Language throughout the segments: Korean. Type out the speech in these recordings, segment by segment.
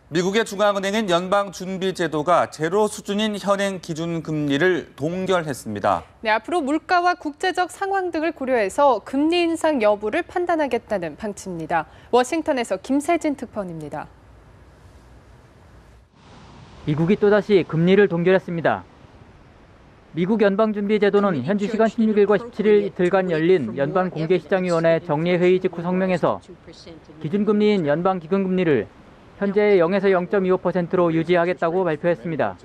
미국의 중앙은행인 연방준비제도가 제로 수준인 현행 기준금리를 동결했습니다. 네, 앞으로 물가와 국제적 상황 등을 고려해서 금리 인상 여부를 판단하겠다는 방침입니다. 워싱턴에서 김세진 특파원입니다. 미국이 또다시 금리를 동결했습니다. 미국 연방준비제도는 현지 시간 16일과 17일 이틀간 열린 연방공개시장위원회 정례회의 직후 성명에서 기준금리인 연방기금금리를 현재의 0에서 0.25%로 유지하겠다고 발표했습니다.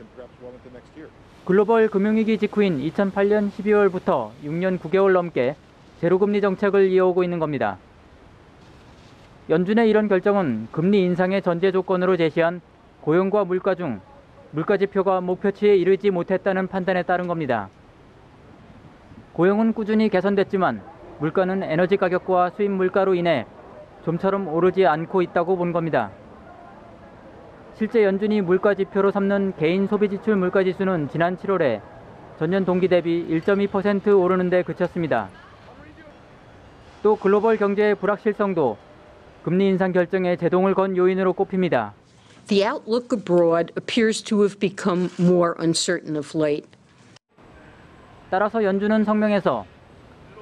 글로벌 금융위기 직후인 2008년 12월부터 6년 9개월 넘게 제로금리 정책을 이어오고 있는 겁니다. 연준의 이런 결정은 금리 인상의 전제 조건으로 제시한 고용과 물가 중 물가 지표가 목표치에 이르지 못했다는 판단에 따른 겁니다. 고용은 꾸준히 개선됐지만 물가는 에너지 가격과 수입 물가로 인해 좀처럼 오르지 않고 있다고 본 겁니다. 실제 연준이 물가 지표로 삼는 개인 소비 지출 물가 지수는 지난 7월에 전년 동기 대비 1.2% 오르는 데 그쳤습니다. 또 글로벌 경제의 불확실성도 금리 인상 결정에 제동을 건 요인으로 꼽힙니다. The outlook abroad appears to have become more uncertain of late. 따라서 연준은 성명에서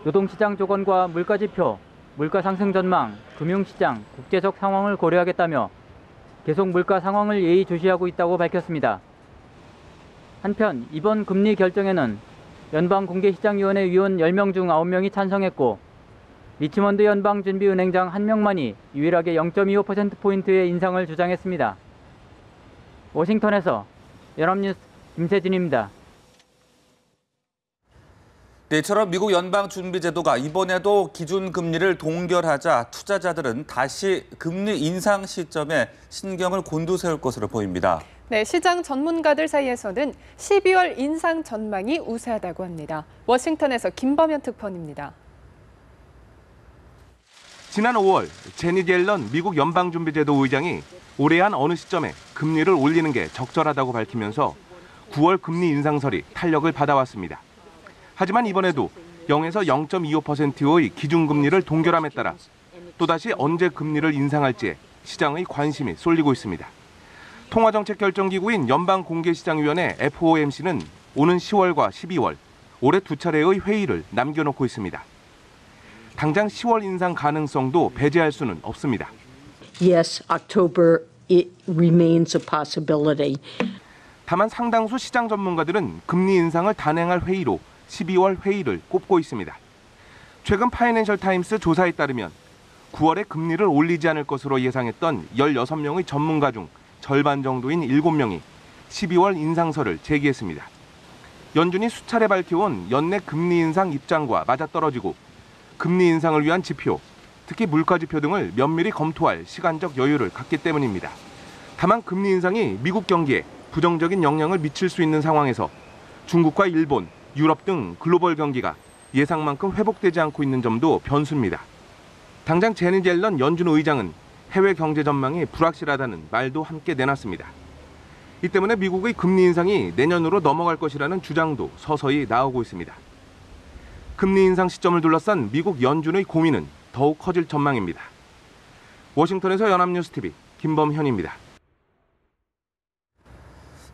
노동시장 조건과 물가 지표, 물가 상승 전망, 금융시장, 국제적 상황을 고려하겠다며 계속 물가 상황을 예의주시하고 있다고 밝혔습니다. 한편 이번 금리 결정에는 연방공개시장위원회 위원 10명 중 9명이 찬성했고 리치먼드 연방준비은행장 1명만이 유일하게 0.25%포인트의 인상을 주장했습니다. 워싱턴에서 연합뉴스 김세진입니다. 네, 이처럼 미국 연방준비제도가 이번에도 기준금리를 동결하자 투자자들은 다시 금리 인상 시점에 신경을 곤두세울 것으로 보입니다. 네, 시장 전문가들 사이에서는 12월 인상 전망이 우세하다고 합니다. 워싱턴에서 김범현 특파원입니다. 지난 5월 제닛 옐런 미국 연방준비제도 의장이 올해 한 어느 시점에 금리를 올리는 게 적절하다고 밝히면서 9월 금리 인상설이 탄력을 받아왔습니다. 하지만 이번에도 0에서 0.25%의 기준금리를 동결함에 따라 또다시 언제 금리를 인상할지에 시장의 관심이 쏠리고 있습니다. 통화정책결정기구인 연방공개시장위원회 FOMC는 오는 10월과 12월 올해 두 차례의 회의를 남겨놓고 있습니다. 당장 10월 인상 가능성도 배제할 수는 없습니다. Yes, October it remains a possibility. 다만 상당수 시장 전문가들은 금리 인상을 단행할 회의로 12월 회의를 꼽고 있습니다. 최근 파이낸셜 타임스 조사에 따르면 9월에 금리를 올리지 않을 것으로 예상했던 16명의 전문가 중 절반 정도인 7명이 12월 인상설을 제기했습니다. 연준이 수차례 밝혀온 연내 금리 인상 입장과 맞아떨어지고 금리 인상을 위한 지표, 특히 물가 지표 등을 면밀히 검토할 시간적 여유를 갖기 때문입니다. 다만 금리 인상이 미국 경기에 부정적인 영향을 미칠 수 있는 상황에서 중국과 일본, 유럽 등 글로벌 경기가 예상만큼 회복되지 않고 있는 점도 변수입니다. 당장 제닛 옐런 연준 의장은 해외 경제 전망이 불확실하다는 말도 함께 내놨습니다. 이 때문에 미국의 금리 인상이 내년으로 넘어갈 것이라는 주장도 서서히 나오고 있습니다. 금리 인상 시점을 둘러싼 미국 연준의 고민은 더욱 커질 전망입니다. 워싱턴에서 연합뉴스TV 김범현입니다.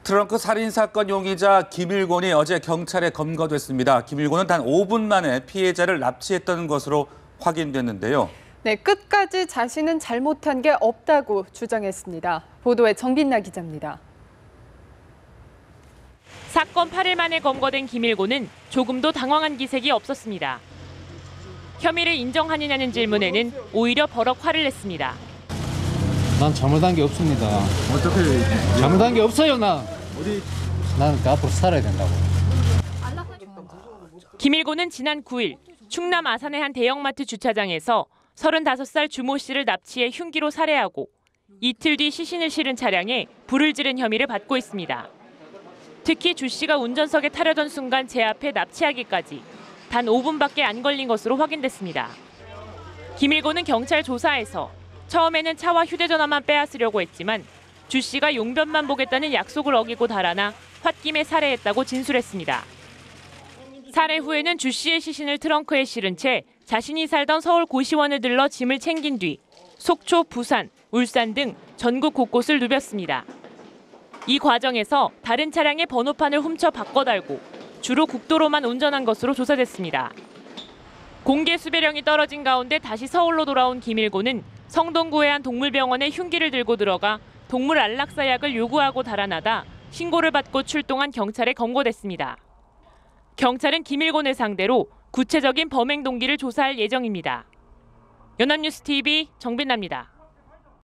트렁크 살인사건 용의자 김일곤이 어제 경찰에 검거됐습니다. 김일곤은 단 5분 만에 피해자를 납치했던 것으로 확인됐는데요. 네, 끝까지 자신은 잘못한 게 없다고 주장했습니다. 보도에 정빈나 기자입니다. 사건 8일 만에 검거된 김일곤은 조금도 당황한 기색이 없었습니다. 혐의를 인정하느냐는 질문에는 오히려 버럭 화를 냈습니다. 난 잘못한 게 없습니다. 어떻게 잘못한 게 없어요, 나. 나는 앞으로 살아야 된다고. 김일곤은 지난 9일 충남 아산의 한 대형마트 주차장에서 35살 주모 씨를 납치해 흉기로 살해하고 이틀 뒤 시신을 실은 차량에 불을 지른 혐의를 받고 있습니다. 특히 주 씨가 운전석에 타려던 순간 제 앞에 납치하기까지 단 5분밖에 안 걸린 것으로 확인됐습니다. 김일곤은 경찰 조사에서 처음에는 차와 휴대전화만 빼앗으려고 했지만 주 씨가 용변만 보겠다는 약속을 어기고 달아나 홧김에 살해했다고 진술했습니다. 살해 후에는 주 씨의 시신을 트렁크에 실은 채 자신이 살던 서울 고시원을 들러 짐을 챙긴 뒤 속초, 부산, 울산 등 전국 곳곳을 누볐습니다. 이 과정에서 다른 차량의 번호판을 훔쳐 바꿔달고 주로 국도로만 운전한 것으로 조사됐습니다. 공개 수배령이 떨어진 가운데 다시 서울로 돌아온 김일곤은 성동구의 한 동물병원에 흉기를 들고 들어가 동물 안락사 약을 요구하고 달아나다 신고를 받고 출동한 경찰에 검거됐습니다. 경찰은 김일곤을 상대로 구체적인 범행 동기를 조사할 예정입니다. 연합뉴스 TV 정빈나입니다.